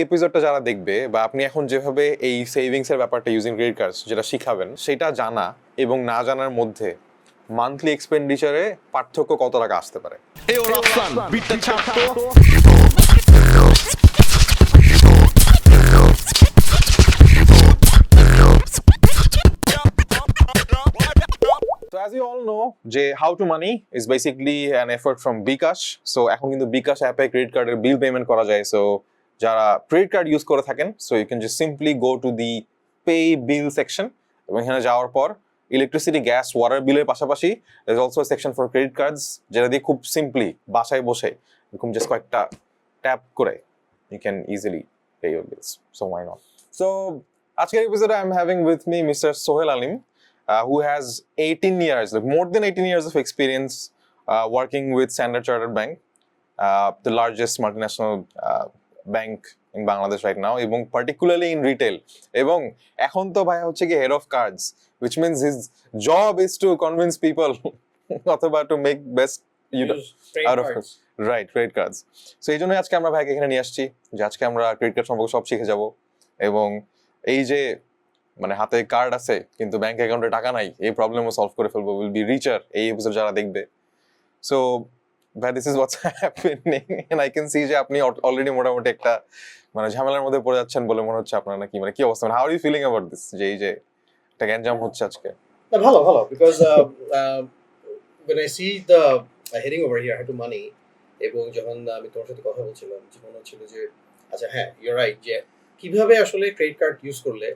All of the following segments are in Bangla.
এপিসোডটা যারা দেখবে বা আপনি এখন যেভাবে এই সেভিংস এর ব্যাপারটা ইউজিং ক্রেডিট কার্ডস যেটা শিখাবেন সেটা জানা এবং না জানার মধ্যে মান্থলি এক্সপেন্ডিচারে পার্থক্য কত টাকা আসতে পারে। Eyo Rafsan, bitta chapto. So as you all know যে how to money is basically an effort from Bkash. So এখন কিন্তু Bkash অ্যাপে ক্রেডিট কার্ডের বিল পেমেন্ট করা যায়। সো যারা ক্রেডিট কার্ড ইউজ করে থাকেন so you can just simply go to the pay bill section এবং এখানে যাওয়ার পর ইলেকট্রিসিটি গ্যাস ওয়াটার বিলের পাশাপাশি there is also a section for credit cards যেটা দিয়ে খুব সিম্পলি বাসায় বসে এরকম জাস্ট কয়েকটা ট্যাপ করে you can easily pay your bills. So why not? So আজকের এপিসোডে I am having with me Mr. Sohail Alim, who has 18 years, like more than 18 years of experience working with Standard Chartered Bank, the largest multinational bank in Bangladesh right now, এবং particularly in retail. এবং এখন তো ভাই হচ্ছে কি head of cards, which means his job is to convince people অথবা to make best out of right credit cards. So এই জন্যই আজকে আমরা ভাইকে এখানে নিয়ে আসছি যে আজকে আমরা ক্রেডিট কার্ড সম্পর্কে সব শিখে যাব এবং এই যে মানে হাতে কার্ড আছে কিন্তু ব্যাংক অ্যাকাউন্টে টাকা নাই এই প্রবলেমও সলভ করে ফেলবো, উইল বি রিচার এই এপিসোড যারা দেখবে। সো ভাই this is what's happening and I can see যে আপনি অলরেডি মোটামুটি একটা মানে ঝামেলার মধ্যে পড়ে যাচ্ছেন বলে মনে হচ্ছে আপনার, নাকি মানে কি অবস্থা, how are you feeling about this যে এই যে একটা গ্যাঞ্জাম হচ্ছে আজকে? ভালো because when I see the heading over here how to money এবং যখন আমি তোমার সাথে কথা বলছিলাম যে মনে হচ্ছিল যে আচ্ছা হ্যাঁ ইউ আর রাইট যে কিভাবে আসলে ক্রেডিট কার্ড ইউজ করলে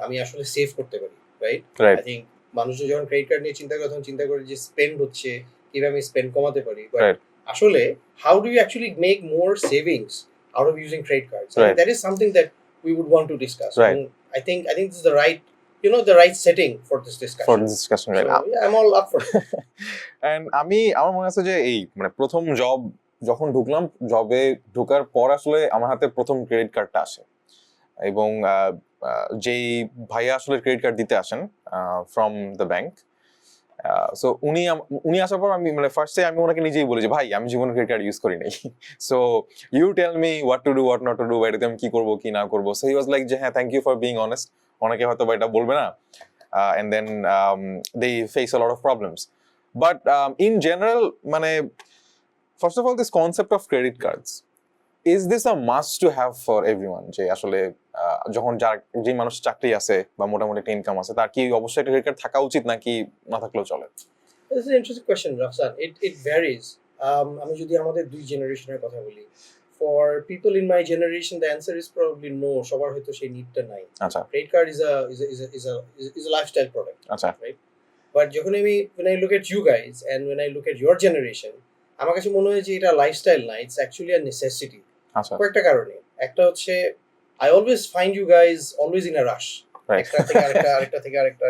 আমি আসলে সেভ করতে পারি, রাইট? আই থিঙ্ক মানুষজন যখন ক্রেডিট কার্ড নিয়ে চিন্তা করে তখন চিন্তা করে যে স্পেন্ড হচ্ছে কিভাবে আমি স্পেন্ড কমাতে পারি, বাট আসলে how do you actually make more savings out of using credit cards? That is something that we would want to discuss. And I think this is the right the right setting for this discussion. Right? So, yeah, I'm all up for it. And আমার মনে আছে যে এই মানে প্রথম জব যখন ঢুকলাম, জবে ঢোকার পর আসলে আমার হাতে প্রথম ক্রেডিট কার্ডটা আসে এবং যেই ভাইয়া আসলে ক্রেডিট কার্ড দিতে আসেন ফ্রম দ্য ব্যাংক, সো উনি আসার পর আমি মানে ফার্স্টে আমি ওনাকে নিজেই বলি যে ভাই আমি জীবনে ক্রেডিট কার্ড ইউজ করি নাই, so you tell me what to do what not to do, এটাতে আমি কি করবো কি না করবো। সো হি ওয়াজ লাইক যে হ্যাঁ thank you for being honest, অনেকে হয়তো এটা বলবে না and then they face a lot of problems, but in general মানে first of all this concept of credit cards, is this a must to have for everyone? যে আসলে যখন যে মানুষ চাকরি আছে বা মোটামুটি একটা ইনকাম আছে তার কি অবশ্যই একটা ক্রেডিট কার্ড থাকা উচিত নাকি না থাকলেও চলে? This is an interesting question, Rafsan. It varies. আমি যদি আমাদের দুই জেনারেশনের কথা বলি, for people in my generation the answer is probably no. সবার হয়তো সেই নিডটা নাই। আচ্ছা, credit card is a lifestyle product. আচ্ছা, right? But যখন আমি when I look at you guys and when I look at your generation, আমার কাছে মনে হয় যে এটা লাইফস্টাইল না, it's actually a necessity. আচ্ছা, কয়েকটা কারণে। একটা হচ্ছে I always find you guys always in a rush. একটা থেকে আরেকটা.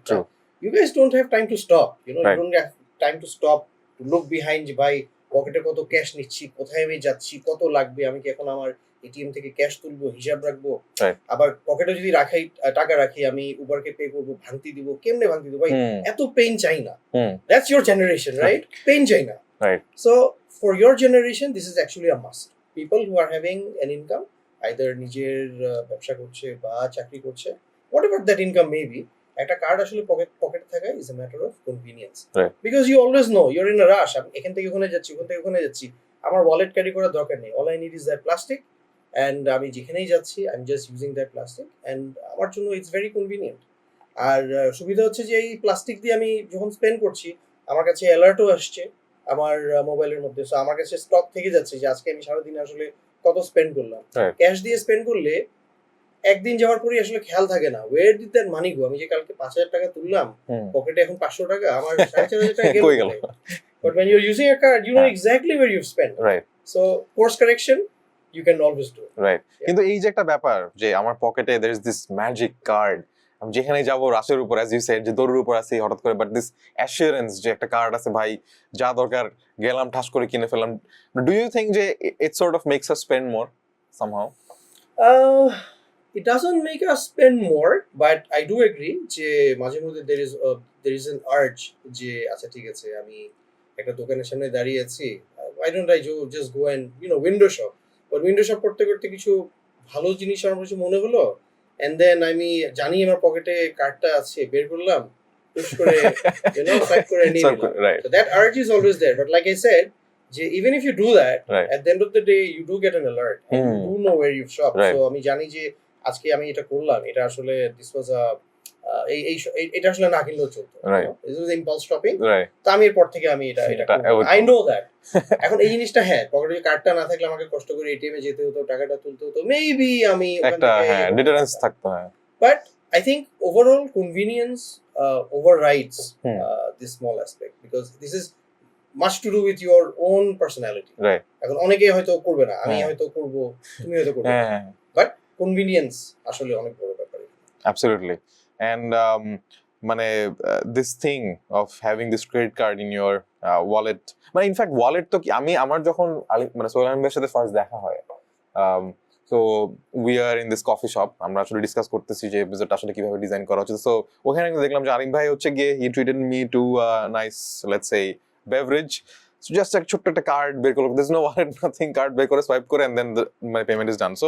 True. You guys don't have time to stop. You Right. don't have time to stop to look behind যে ভাই পকেটে কত ক্যাশ নিচ্ছি, কোথায় আমি যাচ্ছি, কত লাগবে, আমি কি এখন আমার এটিএম থেকে ক্যাশ তুলবো, হিসাব রাখবো, আবার পকেটে যদি টাকা রাখি আমি উবারকে পে করবো, ভাঙতি দিব, কেমনে ভাঙতি দিব, ভাই এত পেইন চাই না। That's your generation, right? Pain চাই না। Right. So for your generation this is actually a must. People who are having an income, either নিজের ব্যবসা করছে বা চাকরি করছে, whatever that income may be, একটা কার্ড আসলে পকেটে থাকা is a matter of convenience. Right. Because you always know you're in a rush. আমি এখান থেকে ওখানে যাচ্ছি, আমার ওয়ালেট ক্যারি করার দরকার নেই. All I need is that plastic, and আমি যেখানেই যাচ্ছি I'm just using that plastic, and আমার জন্য it's very convenient. আর সুবিধা হচ্ছে যে এই প্লাস্টিক দিয়ে আমি যখন স্পেন্ড করছি আমার কাছে অ্যালার্টও আসছে আমার মোবাইলের মধ্যে, সো আমার কাছে স্টক থেকে যাচ্ছে যে আজকে আমি সারাদিন আসলে কত স্পেন্ড করলাম। ক্যাশ দিয়ে স্পেন্ড করলে একদিন যাওয়ার পরে আসলে খেয়াল থাকে না where did that money go, আমি যে কালকে 5,000 টাকা তুললাম পকেটে এখন 500 টাকা, আমার 4,500 টাকা গেল। But when you're using a card you know exactly where you've spent. Right. So course correction you can always do. Right. কিন্তু এই যে একটা ব্যাপার যে আমার পকেটে there is this magic card, আমি যেখানে যাবো রাশের উপর as you said যে দৌড়ের উপর আছে হঠাৎ করে, but this assurance যে একটা কার্ড আছে ভাই যা দরকার গেলাম ঠাস করে কিনে ফেললাম, do you think যে it sort of makes us spend more somehow? It doesn't make us spend more, but I do agree যে মাঝে মধ্যে there is an urge যে আচ্ছা ঠিক আছে আমি একটা দোকানের সামনে দাঁড়িয়ে আছি, why don't I just go and window shop, window shop করতে করতে কিছু ভালো জিনিস আমার কিছু মনে হলো, এন্ড দেন আমি জানি আমার পকেটে কার্ডটা আছে, বের করলাম, পুশ করে সোয়াইপ করে নিয়ে Swipe নিলাম। করে, right. So that urge is always there, but like I said, যে even if you do that, Right. at the end of the day you do get an alert and you do know where you've shopped. Right. So আমি জানি যে আজকে আমি এটা করলাম, এটা আসলে this was a এটা আসলে না কিনলেও চলতো। Right. This was impulse shopping. Right. তো আমি এরপর থেকে আমি এটা এটা করব। avoid I করব। know that. এখন এই জিনিসটা হ্যাঁ, পকেটে কার্ডটা না থাকলে আমাকে কষ্ট করে এটিএম এ যেতে হতো, টাকাটা তুলতে হতো, মেবি আমি ওখান একটা থেকে হ্যাঁ ডিটারেন্স থাকতো, হ্যাঁ। But I think overall convenience overrides this small aspect, because this is much to do with your own personality. Right. এখন অনেকে হয়তো করবে না, আমি হ্যাঁ। হয়তো করব, তুমি হয়তো করবে না। হ্যাঁ, বাট কনভিনিয়েন্স আসলে অনেক বড় ব্যাপার। absolutely. And মানে this thing of having this credit card in your wallet, মানে ইনফ্যাক্ট ওয়ালেট তো কি, আমি আমার যখন মানে সোহেল আলিমের সাথে ফার্স্ট দেখা হয়, so we are in this coffee shop, আমরা আসলে ডিসকাস করতেছি যে এপিসোডটা আসলে কিভাবে ডিজাইন করা হচ্ছে। সো ওখানে দেখলাম যে আলিম ভাই হচ্ছে গিয়ে he treated me to nice let's say beverage, so just এক ছোট্ট একটা কার্ড বের করলো, this no wallet nothing, card বের করে সোয়াইপ করে and then my payment is done. So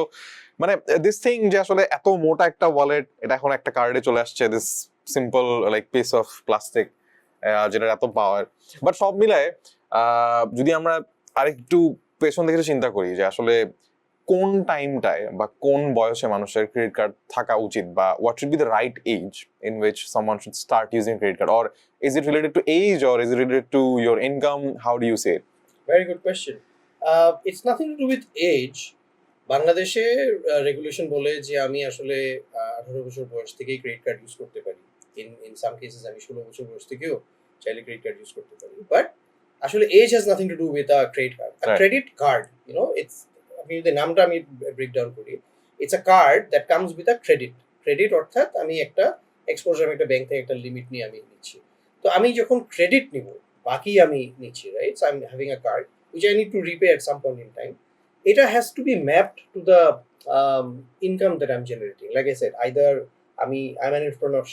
মানে দিস থিং যে আসলে এত মোটা একটা ওয়ালেট, এটা এখন একটা কার্ডে চলে আসছে, this simple like piece of plastic, যেটার এত পাওয়ার। বাট সব মিলায় যদি আমরা আরেকটু পেছন থেকে চিন্তা করি যে আসলে কোন টাইমটায় বা কোন বয়সে মানুষের ক্রেডিট কার্ড থাকা উচিত, বা what should be the right age in which someone should start using credit card, or is it related to age, or is it related to your income, how do you say? Very good question. It's nothing to do with age. বাংলাদেশে রেগুলেশন বলে যে আমি আসলে 18 বছর বয়স থেকেই ক্রেডিট কার্ড ইউজ করতে পারি। ইন সাম কেসেস আমি 16 বছর বয়স থেকেও চাইলে ক্রেডিট কার্ড ইউজ করতে পারি। বাট আসলে age has nothing to do with a credit card. Uh Right. Credit card, it's, আপনি যদি নামটা আমি ব্রেক ডাউন করি, it's a card that comes with a credit. Credit অর্থাৎ আমি একটা এক্সপোজার, আমি একটা ব্যাংক থেকে একটা লিমিট নিয়ে আমি নিচ্ছি। তো আমি যখন ক্রেডিট নিব, বাকি আমি নিচ্ছি, right? So I am having a card which I need to repay at some point in time. It has to be mapped to the income that I'm generating. Like I said, either I'm an entrepreneur,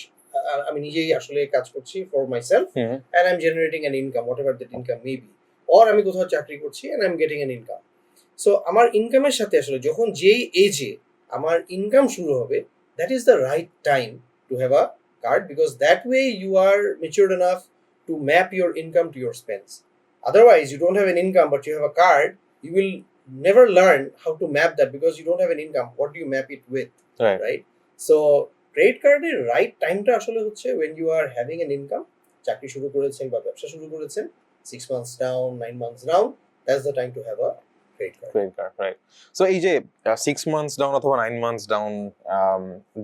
আমি নিজেই আসলে কাজ করছি for myself, and I'm generating an income, whatever that income may be, or আমি কোথাও চাকরি করছি and I'm getting an income. So আমার ইনকামের সাথে আসলে যখন যেই এজে আমার ইনকাম শুরু হবে, that is the right time to have a card, because that way you are matured enough to map your income to your spends. Otherwise, you don't have an income but you have a card, you will never learn how to map that, because you don't have an income. What do you map it with? Right? So credit card এর right টাইমটা আসলে হচ্ছে when you are having an income, চাকরি শুরু করেছেন বা ব্যবসা শুরু করেছেন, 6 months down, 9 months down, that's the time to have a credit card, right? So এই যে 6 months down অথবা 9 months down,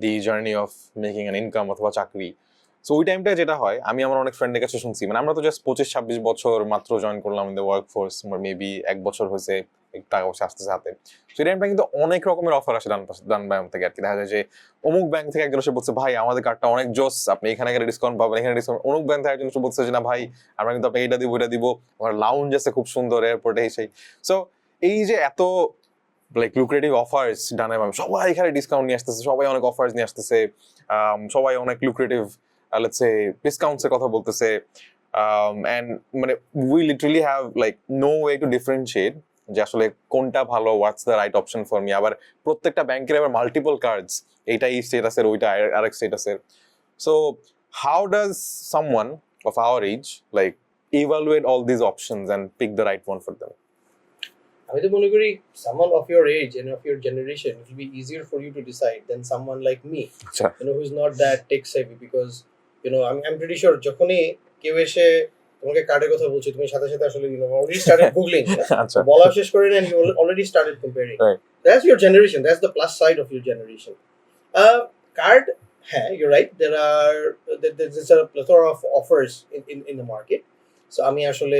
the journey of making an income অথবা চাকরি, সো ওই টাইমটা যেটা হয়, আমি আমার অনেক ফ্রেন্ডের কাছে শুনছি, মানে আমরা তো জাস্ট 25-26 বছর মাত্র জয়েন করলাম in the work force, maybe 1 বছর হয়েছে টাকা পয়সা আসতেছে হাতে। সেই টাইমটা কিন্তু অনেক রকমের অফার আসে ডান ব্যাংক থেকে আর কি। দেখা যায় যে অমুক ব্যাংক থেকে একজন এসে বলছে, ভাই আমাদের কার্ডটা অনেক জোস, আপনি এখানে গেলে ডিসকাউন্ট পাবেন, এখানে ডিসকাউন্ট। অমুক ব্যাংক থেকে একজন এসে বলছে যে না ভাই, আমরা কিন্তু আপনাকে এটা দিব, ওইটা দিব, আমার লাউঞ্জ আছে খুব সুন্দর এয়ারপোর্টে এসে। সো এই যে এত লাইক লুক্রেটিভ অফার্স ডানে বামে, সবাই এখানে ডিসকাউন্ট নিয়ে আসতেছে, সবাই অনেক অফার্স নিয়ে আসতেছে, সবাই অনেক লুক্রেটিভ let's say discounts এর কথা বলতেছে, and মানে we literally have like no way to differentiate যে আসলে কোনটা ভালো, what's the right option for me. আবার প্রত্যেকটা ব্যাংকের আবার মাল্টিপল কার্ডস, এইটা এই স্টেটাসের, ওইটা আরেক স্টেটাসের। So how does someone of our age like evaluate all these options and pick the right one for them? আমি তো মনে করি someone of your age and of your generation, it will be easier for you to decide than someone like me, আচ্ছা, who's not that tech savvy, because I'm pretty sure যখনই কেউ এসে তোমাকে কার্ডের কথা বলছে, তুমি সাথে সাথে আসলে already started googling, আচ্ছা, বলা শেষ করে and you already started comparing. Right. That's your generation, that's the plus side of your generation. Card, হ্যাঁ, you're right, there's a plethora of offers in the market. So আমি আসলে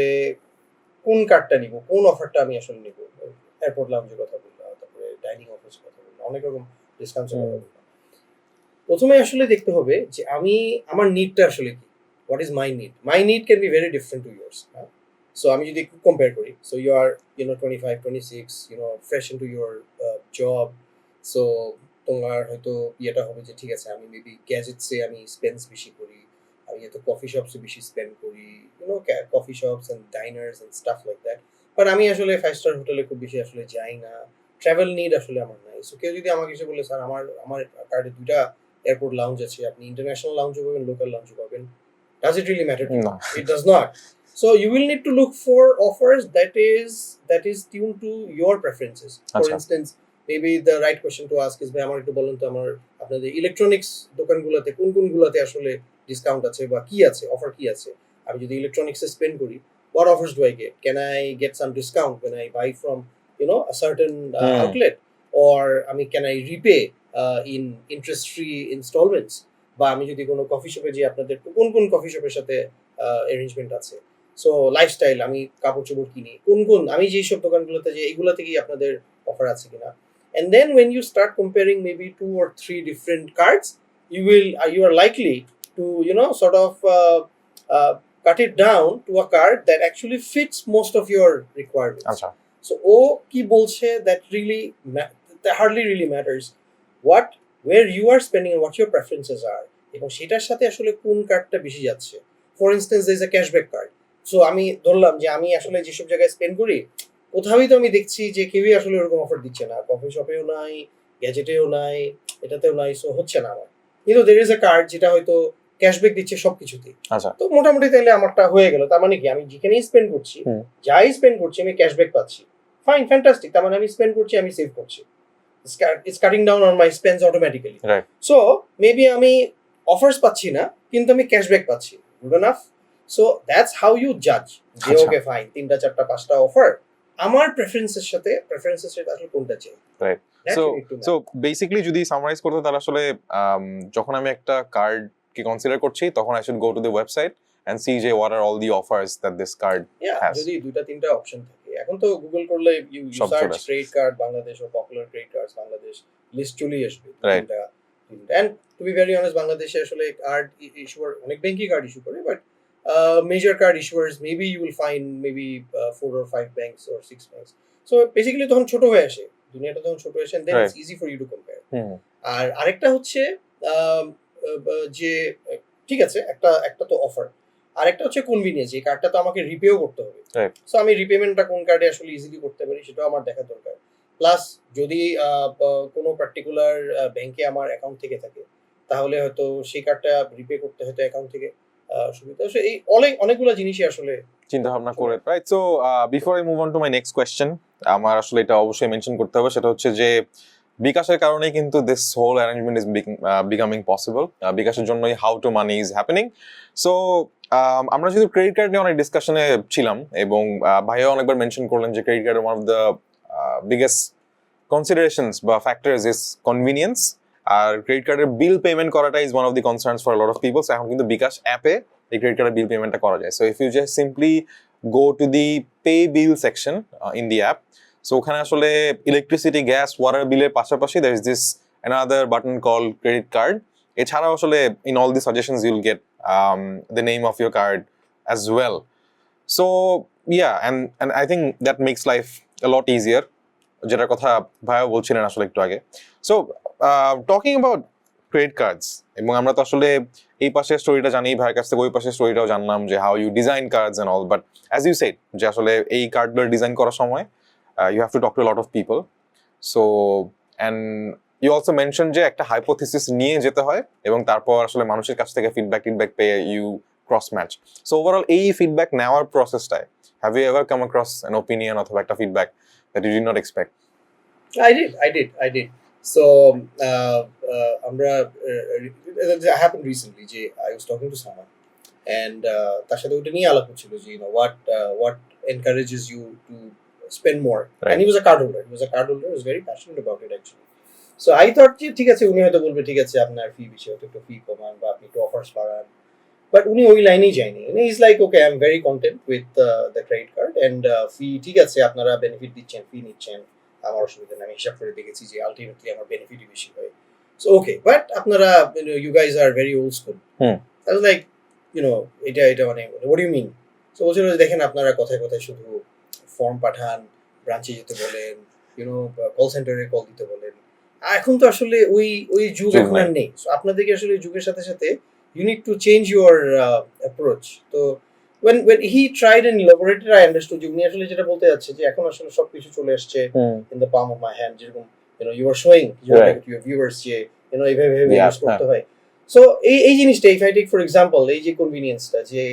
কোন কার্ডটা নিব, কোন অফারটা আমি আসলে নিব, এয়ারপোর্ট লাউঞ্জের কথা বললাম, তারপরে ডাইনিং অফারের কথা বললাম, অনেক রকম ডিসকাউন্টের কথা বললাম। প্রথমে আসলে দেখতে হবে যে আমার নিডটা আসলে কি, what is my need can be very different to years. So আমি যদি একটু কম্পেয়ার করি, so you are 25, 26, fresh into your job, so তোমার হয়তো ইয়েটা হবে যে ঠিক আছে, আমি মেবি গ্যাজেটসে আমি স্পেন্স বেশি করি, আমি হয়তো কফি শপসে বেশি স্পেন্ড করি, coffee shops and diners and stuff like that. But আমি আসলে 5 স্টার হোটেলে খুব বেশি আসলে যাই না, ট্রাভেল নিড আসলে আমার নাই। সো কেউ যদি আমাকে এসে বলে স্যার আমার কার্ডে 2টা এয়ারপোর্ট লাউঞ্জ আছে, আপনি ইন্টারন্যাশনাল লাউঞ্জও পাবেন, লোকাল লাউঞ্জও পাবেন, does it really matter to you? No. It does not. So you will need to look for offers that is tuned to your preferences. For আচ্ছা। instance, maybe the right question to ask is ভাই আমার একটু বলুন তো আমার আপনাদের ইলেকট্রনিক্স দোকানগুলোতে কোন গুলাতে আসলে ডিসকাউন্ট আছে বা কি আছে, অফার কি আছে। আমি যদি ইলেকট্রনিক্সে স্পেন্ড করি, what offers do I get? Can I get some discount when I buy from a certain outlet, or can I repay in interest free installments? বা আমি যদি কোনো কফি শপে যে আপনাদের কোন কফি শপের সাথে অ্যারেঞ্জমেন্ট আছে, সো লাইফস্টাইল আমি কাপড় চোপড় কিনি কোন আমি যেই সব দোকানগুলোতে যে এইগুলো থেকেই আপনাদের অফার আছে কিনা, and then when you start comparing maybe 2 or 3 different cards, you are likely to sort of cut it down to a card that actually fits most of your requirements. আচ্ছা। So ও কি বলছে that hardly really matters. Where you are spending and what your preferences are, এবং সেটার সাথে আসলে কোন কার্ডটা বেশি যাচ্ছে। For instance there is a cashback card, so আমি ধরলাম যে আমি আসলে যেসব জায়গায় স্পেন্ড করি কোথাওই তো আমি দেখছি যে কেউই আসলে ওরকম অফার দিচ্ছে না, কফি শপেও নাই, গ্যাজেটেও নাই, এটাতেও নাই, সো হচ্ছে না আমার। কিন্তু there is a কার্ড যেটা হয়তো ক্যাশব্যাক দিচ্ছে সবকিছুতেই, আচ্ছা। তো মোটামুটি তাইলে আমারটা হয়ে গেল। তার মানে কি আমি যেখানেই স্পেন্ড করছি, যাই স্পেন্ড করছি আমি ক্যাশব্যাক পাচ্ছি, ফাইন, ফ্যান্টাস্টিক। তার মানে আমি স্পেন্ড করছি, আমি সেভ করছি, it's cutting down on my spends automatically. Right. So maybe আমি offers পাচ্ছি না কিন্তু আমি ক্যাশব্যাক পাচ্ছি, good enough. So that's how you judge যে আচ্ছা। ওকে ফাইন 3টা 4টা 5টা অফার আমার প্রেফারেন্সের সাথে আসলে কোনটা চাই। Right. That so you need to know. So basically যদি সামারাইজ করতে তাহলে আসলে যখন আমি একটা কার্ড কে কনসিডার করছি তখন I should go to the website and see যে what are all the offers that this card Yeah, has. যদি 2টা 3টা অপশন থাকে, এখন তো গুগল করলে you সব search চলে আসে। ক্রেডিট কার্ড বাংলাদেশ ও popular credit cards Bangladesh, list চলেই আসবে। Right. And to be very honest, বাংলাদেশে আসলে কার্ড ইস্যুয়ার অনেক ব্যাংকই কার্ড ইস্যু করে, but major card issuers maybe you will find maybe 4 or 5 banks or 6 banks. So basically তখন ছোট হয়ে আসে, দুনিয়াটা তখন ছোট হয়ে আসে, and then it's easy for you to compare. আর আরেকটা হচ্ছে যে ঠিক আছে একটা তো অফার, আরেকটা হচ্ছে কনভিনিয়েন্স, এই কার্ডটা তো আমাকে রিপেও করতে হবে, সো আমি রিপেমেন্টটা কোন কার্ডে আসলে ইজিলি করতে পারি সেটাও আমার দেখা দরকার। প্লাস যদি কোনো পার্টিকুলার ব্যাংকে আমার অ্যাকাউন্ট থেকে থাকে তাহলে হয়তো সেই কার্ডটা রিপে করতে হয়তো অ্যাকাউন্ট থেকে সুবিধা। সো এই অনেকগুলো জিনিসই আসলে চিন্তা ভাবনা করে, right. So before I move on to my next question, আমার আসলে এটা অবশ্যই মেনশন করতে হবে, সেটা হচ্ছে যে বিকাশের কারণে কিন্তু this whole arrangement is becoming possible. বিকাশের জন্যই how to money is happening. So আমরা যেহেতু ক্রেডিট কার্ড নিয়ে অনেক ডিসকাশনে ছিলাম এবং ভাইয়া অনেকবার মেনশন করলেন যে ক্রেডিট কার্ডের one of the biggest considerations বা ফ্যাক্টরস ইজ কনভিনিয়েন্স, আর ক্রেডিট কার্ডের বিল পেমেন্ট করাটা is one of the concerns for lot of people. So এখন কিন্তু বিকাশ অ্যাপে এই ক্রেডিট কার্ডের বিল পেমেন্টটা করা যায়। So if you just simply go to the pay bill section in the app, so ওখানে আসলে ইলেকট্রিসিটি, গ্যাস, ওয়াটার বিলের পাশাপাশি there is this another button called credit card. এছাড়াও আসলে in all the suggestions you'll get the name of your card as well. So yeah, and I think that makes life a lot easier, যেটার কথা ভাইয়া বলছিলেন আসলে একটু আগে। So talking about credit cards, এবং আমরা তো আসলে এই পাশের স্টোরিটা জানি, ভাইয়ের কাছ থেকে ওই পাশের স্টোরিটাও জানলাম যে how you design cards and all, but as you said যে আসলে এই কার্ডগুলো ডিজাইন করার সময় you have to talk to a lot of people. So and you also mentioned যে একটা hypothesis নিয়ে যেতে হয় এবং তারপর আসলে মানুষের কাছ থেকে ফিডব্যাক পেয়ে you cross match. So overall এই ফিডব্যাক নেওয়ার প্রসেসটায় have you ever come across an opinion অথবা একটা feedback that you did not expect? I did. So আমরা it happened recently যে I was talking to someone and তার সাথে ওটা নিয়ে আলাপ হচ্ছিল যে what encourages you to spend more. Right. And he was a card holder. He was very passionate about it actually. So I thought যে ঠিক আছে উনি হয়তো বলবে ঠিক আছে আপনার ফি বেশি, হয়তো একটু ফি কমান বা আপনি একটু অফার্স বাড়ান, বাট উনি ওই লাইনেই যায়নি। Is like okay I am very content with the credit card and fee ঠিক আছে আপনারা বেনিফিট দিচ্ছেন, ফি নিচ্ছেন, আমার অসুবিধা নেই, আমি হিসাব করে দেখেছি যে আলটিমেটলি আমার বেনিফিটই বেশি হয়, সো ওকে, বাট আপনারা you guys are very old school. I was like এটা মানে what do you mean? So বলছিল যে দেখেন আপনারা কথায় কথায় শুধু ফর্ম পাঠান, ব্রাঞ্চে যেতে বলেন, কল সেন্টারে কল দিতে বলেন, এখন তো আসলে ওই যুগ এখন আর নেই। সো আপনাদেরকে আসলে যুগের সাথে সাথে you need to change your approach. তো when he tried and elaborated, I understood. উনি আসলে যেটা বলতে যাচ্ছে যে এখন আসলে সবকিছু চলে আসছে in the palm of my hand, যেরকম you are showing Right. to your viewers যে এইভাবে Yeah, ইউজ করতে হয়। সো এই জিনিসটা, if I take for example এই যে কনভিনিয়েন্সটা যে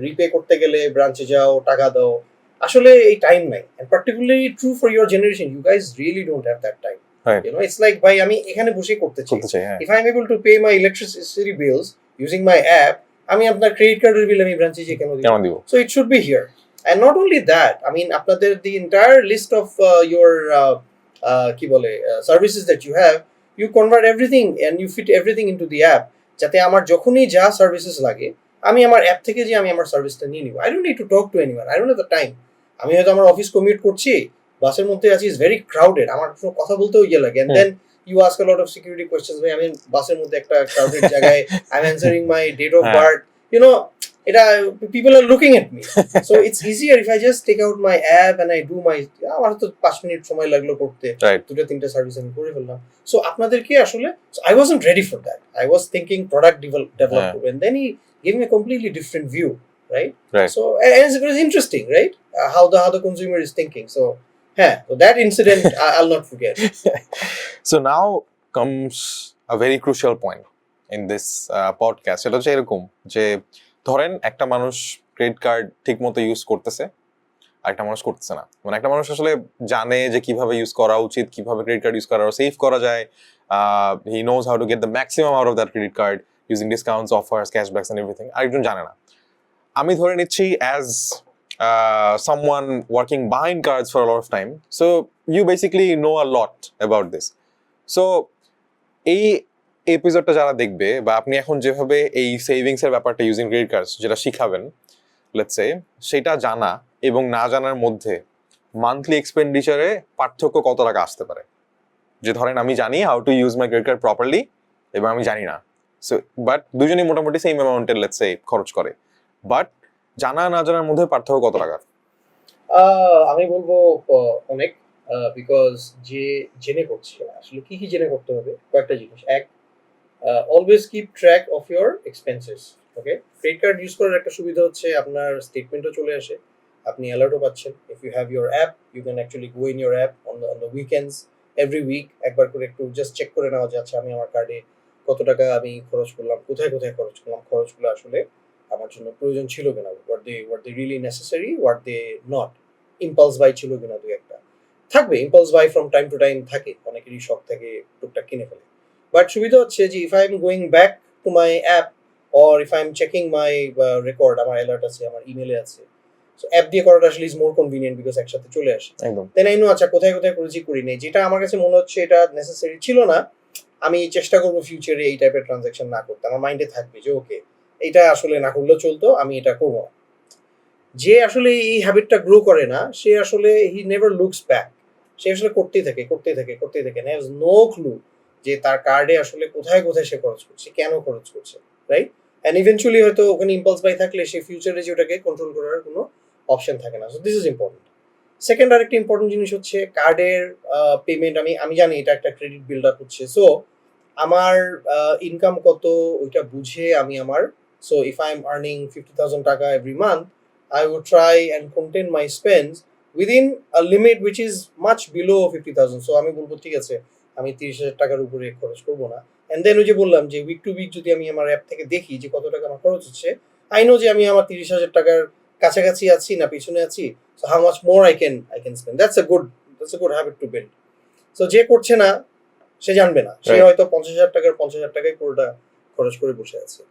রিপে করতে গেলে ব্রাঞ্চে যাও, টাকা দাও, আসলে এই টাইম নাই, and particularly true for your generation, you guys really don't have that time. Right. It's like ভাই আমি এখানে বসে করতে চাই, হ্যাঁ। if I'm able to pay my electricity bills using my app, আমি আপনার ক্রেডিট কার্ডের বিল আমি ব্রাঞ্চে যে কেন দিব? So it should be here. And not only that, I mean আপনাদের the entire list of your কি বলে services that you have, you convert everything and you fit everything into the app, যাতে আমার যখনই যা সার্ভিসেস লাগে আমি আমার অ্যাপ থেকে যে আমি আমার সার্ভিসটা নিয়ে নিব। I don't need to talk to anyone, I don't have the time. আমি হয়তো আমার অফিস কমিউট করছি, বাসের মধ্যে আছি, ইজ ভেরি ক্রাউডেড, আমার কথা বলতেও ইয়ে লাগে, and then you ask a lot of security questions. ভাই আমি বাসের মধ্যে একটা ক্রাউডেড জায়গায় I'm answering my date of birth, এটা people are looking at me. So it's easier if I just take out my app and I do my, আমার তো 5 মিনিট সময় লাগলো করতে, দুটো তিনটা সার্ভিস আমি করে ফেললাম। সো আপনাদেরকে আসলে I wasn't ready for that. I was thinking product develop, and then he gave me a completely different view, right? So it was interesting, right? How the consumer is thinking. So that incident I'll not forget. So now comes a very crucial point in this podcast. সেটা হচ্ছে এরকম যে ধরেন একটা মানুষ ক্রেডিট কার্ড ঠিক মতো ইউজ করতেছে আর একটা মানুষ করতেছে না। মানে একটা মানুষ আসলে জানে যে কিভাবে ইউজ করা উচিত, কিভাবে ক্রেডিট কার্ড ইউজ করা সেভ করা যায়, he knows how to get the maximum out of that credit card using discounts, offers, cashbacks and everything. আরেকজন জানে না। আমি ধরে নিচ্ছি as someone working behind cards for a lot of time, so you basically know a lot about this. So এই এপিসোডটা যারা দেখবে বা আপনি এখন যেভাবে এই সেভিংস এর ব্যাপারটা ইউজিং ক্রেডিট কার্ডস যেটা শিখাবেন, লেটস সে সেটা জানা এবং না জানার মধ্যে মান্থলি এক্সপেন্ডিচারে পার্থক্য কত টাকা আসতে পারে? যে ধরেন আমি জানি how to use my credit card properly এবং আমি জানি না, সো বাট দুজনেই মোটামুটি সেম অ্যামাউন্টের লেটস সে খরচ করে, বাট জানা না জানার মধ্যে পার্থক্য কত টাকা? আমি বলবো অনেক, বিকজ যে জেনে করছে আসলে কি জেনে করতে হবে কয়েকটা জিনিস। এক, always keep track of your expenses. Okay, credit card use করার একটা সুবিধা হচ্ছে আপনার স্টেটমেন্টও চলে আসে, আপনি অ্যালার্টও পাচ্ছেন। If you have your app, you can actually go in your app on the weekends, every week একবার করে একটু জাস্ট চেক করে নেওয়া যাচ্ছে আমি আমার কার্ডে কত টাকা আমি খরচ করলাম, কোথায় কোথায় খরচ করলাম, খরচগুলো আসলে আমার জন্য প্রয়োজন ছিল কিনা, what they really necessary, what they not, impulse buy ছিল কিনা, দুই একটা থাকবে। Impulse buy from time to time থাকে, অনেকেরই শখ থাকে টুকটাক কিনে ফেলে। বাট সুবিধা হচ্ছে যে if I am going back to my app or if I am checking my record, আমার অ্যালার্ট আছে, আমার ইমেলে আছে, সো অ্যাপ দিয়ে করাটা আসলে ইজ মোর কনভিনিয়েন্ট বিকজ একসাথে চলে আসে। দেন আই নো আচ্ছা কোথায় কোথায় করেছি করি নেই, যেটা আমার কাছে মনে হচ্ছে এটা নেসেসারি ছিল না, আমি চেষ্টা করবো ফিউচারে এই টাইপের ট্রানজাকশন না করতে। আমার মাইন্ডে থাকবে যে ওকে এটা আসলে না করলেও চলতো, আমি এটা করবো না। যে আসলে এই হ্যাবিটটা গ্রো করে না, সে আসলে হি নেভার লুকস ব্যাক, সে আসলে করতেই থাকে হ্যাজ নো ক্লু যে তার কার্ডে আসলে কোথায় কোথায় সে খরচ করছে, কেন খরচ করছে, রাইট? অ্যান্ড ইভেনচুয়ালি হয়তো ওখানে ইম্পালস বাই থাকলে সে ফিউচারে যে ওটাকে কন্ট্রোল করার কোনো অপশন থাকে না। So this is important. Second আরেকটা ইম্পর্টেন্ট জিনিস হচ্ছে কার্ডের পেমেন্ট। আমি জানি এটা একটা ক্রেডিট বিল্ড আপ হচ্ছে, সো আমার ইনকাম কত ওইটা বুঝে আমি আমার, so if I am earning 50,000 টাকা every month, I would try and contain my spends within a limit which is much below 50,000. So আমি বলবো ঠিক আছে আমি 30,000 টাকার উপরে খরচ করবো না। And then ওই যে বললাম যে উইক টু উইক যদি আমি আমার অ্যাপ থেকে দেখি যে কত টাকা আমার খরচ হচ্ছে, I know যে আমি আমার 30,000 টাকার কাছাকাছি আছি না পিছনে আছি, so how much more I can spend. That's a good habit to build. So যে করছে না সে জানবে না, সে হয়তো 50,000 টাকার 50,000 টাকায় পুরোটা খরচ করে বসে আছে।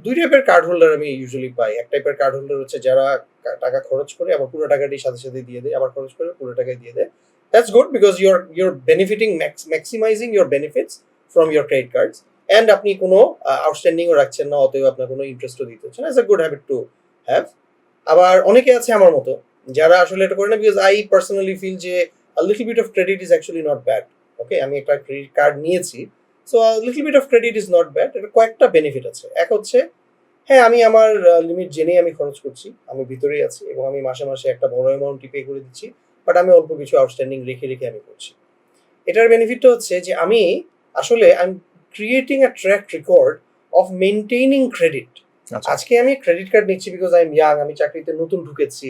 দুই টাইপের কার্ড হোল্ডার আমি ইউজুয়ালি পাই। এক টাইপের কার্ড হোল্ডার হচ্ছে যারা টাকা খরচ করে আবার পুরো টাকাটি সাথে সাথে দিয়ে দেয়, আবার খরচ করে পুরো টাকায় দিয়ে দেয়। That's good because your benefiting, maximising your benefits from your credit cards, and আপনি কোনো আউটস্ট্যান্ডিংও রাখছেন না, অতএব আপনার কোনো ইন্টারেস্টও দিতে হচ্ছে না। It's a good habit to have. আবার অনেকে আছে আমার মতো যারা আসলে এটা করে না, বিকজ আই পার্সোনালি ফিল যে a little bit of credit is actually not bad. Okay, আমি একটা ক্রেডিট কার্ড নিয়েছি, so little bit of credit is not bad. এটা কয়েকটা বেনিফিট আছে। এক হচ্ছে হ্যাঁ আমি আমার লিমিট জেনেই আমি খরচ করছি, আমি ভিতরেই আছি এবং আমি মাসে মাসে একটা বড় অ্যামাউন্টই পে করে দিচ্ছি, বাট আমি অল্প কিছু আউটস্ট্যান্ডিং রেখে রেখে আমি করছি। এটার বেনিফিটটা হচ্ছে যে আমি আসলে I am creating a track record of maintaining credit. আচ্ছা আজকে আমি ক্রেডিট কার্ড নিচ্ছি বিকজ আই এম ইয়াং, আমি চাকরিতে নতুন ঢুকেছি,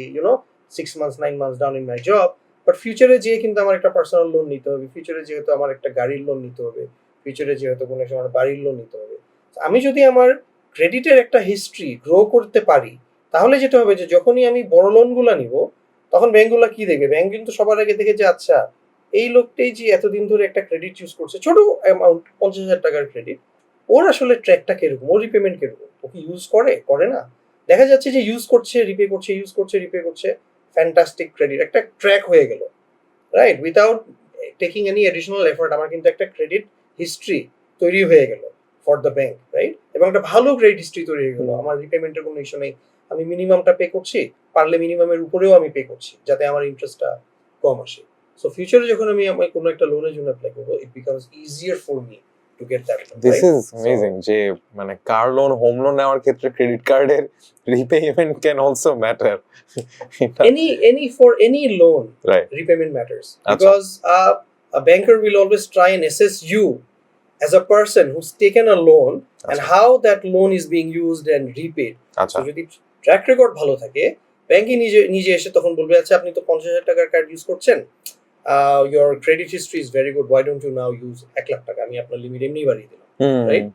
6 months 9 months down in my job, but ফিউচারে যেয়ে কিন্তু আমার একটা পার্সোনাল লোন নিতে হবে, ফিউচারে যেহেতু আমার একটা গাড়ির লোন নিতে হবে, ফিউচারে যেহেতু কোনো সময় আমার বাড়ির লোন নিতে হবে। আমি যদি আমার ক্রেডিটের একটা হিস্ট্রি গ্রো করতে পারি, তাহলে যেটা হবে যে যখনই আমি বড় লোনগুলো নিব, তখন ব্যাংকগুলো কি দেখবে, ব্যাংক কিন্তু সবার আগে দেখে যে আচ্ছা এই লোকটাই যে এতদিন ধরে একটা ক্রেডিট ইউজ করছে, ছোট অ্যামাউন্ট 50,000 টাকার ক্রেডিট, ওর আসলে ট্র্যাকটা কিরকম, ওর রিপেমেন্ট কিরকম, ও কি ইউজ করে না, দেখা যাচ্ছে যে ইউজ করছে রিপে করছে, ইউজ করছে রিপে করছে, ফ্যান্টাস্টিক ক্রেডিট, একটা ট্র্যাক হয়ে গেল, right, without taking any additional effort আমার কিন্তু একটা ক্রেডিট হিস্ট্রি তৈরি হয়ে গেল ফর দ্য ব্যাংক, রাইট, এবং একটা ভালো ক্রেডিট হিস্ট্রি তৈরি হয়ে গেল, আমার রিপেমেন্টের কোনো ইস্যু নেই, আমি মিনিমামটা পে করছি, পারলে মিনিমামের উপরেও আমি পে করছি যাতে আমার ইন্টারেস্টটা কম আসে। সো ফিউচারে যখন আমি কোনো একটা লোনের জন্য অ্যাপ্লাই করবো, it becomes easier for me to get that, this is amazing যে মানে কার লোন হোম লোন নেওয়ার ক্ষেত্রে ক্রেডিট কার্ডের repayment can also matter. any loan, right repayment matters Acha. because a banker will always try and assess you as a person who's taken a loan and Acha. how that loan is being used and repaid. আচ্ছা So যদি ট্র্যাক রেকর্ড ভালো থাকে, ব্যাংকে নিজে নিজে এসে তখন বলবে আচ্ছা আপনি তো 50,000 টাকার কার্ড ইউজ করছেন, your credit history is very good, why don't you now use 1 lakh টাকা, আমি আপনার লিমিট এমনি বাড়িয়ে দিলাম, রাইট।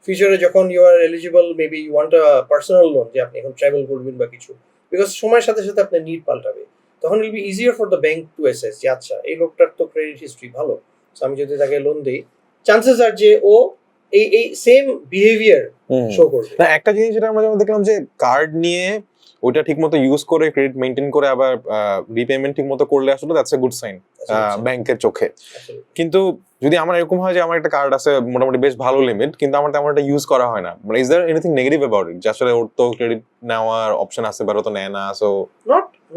ফিউচারে যখন you are eligible, maybe you want a personal loan, যে আপনি এখন ট্রাভেল করবেন বা কিছু, বিকজ সময়ের সাথে সাথে আপনার নিড পাল্টাবে, তখন will be easier for the bank to assess যে আচ্ছা এই লোকটার তো ক্রেডিট হিস্ট্রি ভালো, সো আমি যদি তাকে লোন দিই, চান্সেস আর যে ও এই সেম বিহেভিয়ার শো করবে। না একটা জিনিস যেটা আমরা যেমন দেখলাম যে কার্ড নিয়ে ওইটা ঠিকমতো ইউজ করে ক্রেডিট মেইনটেইন করে আবার রিপেমেন্ট ঠিকমতো করলে আসলে দ্যাটস এ গুড সাইন ব্যাংকের চোখে। কিন্তু যদি আমার এরকম হয় যে আমার একটা কার্ড আছে মোটামুটি বেশ ভালো লিমিট, কিন্তু আমার তেমন একটা ইউজ করা হয় না, মানে is there anything negative about it যে আসলে ওর তো ক্রেডিট নেওয়ার অপশন আছে বাট ও তো নেয় না, সো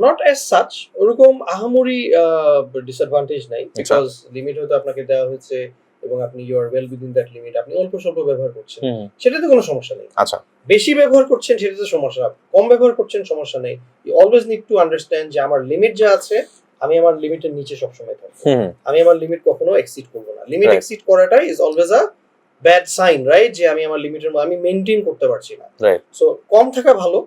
নট অ্যাজ সাচ ওরকম আহামরি ডিসঅ্যাডভান্টেজ নাই, বিকজ লিমিট হয়তো আপনাকে দেওয়া হয়েছে এবং আপনি you are well within that limit, আপনি অল্প স্বল্প ব্যবহার করছেন, সেটাতে কোনো সমস্যা নেই। আচ্ছা বেশি ব্যবহার করছেন সেটাতে সমস্যা, কম ব্যবহার করছেন সমস্যা নেই, you always need to understand যে আমার লিমিট যা আছে আমি আমার লিমিটের নিচে সবসময় থাকবো, আমি আমার লিমিট কখনো এক্সিড করবো না, লিমিট এক্সিড করাটা is always a bad sign, right, যে আমি আমার লিমিটের মধ্যে আমি মেইনটেইন করতে পারছি না, রাইট। সো কম থাকা ভালো।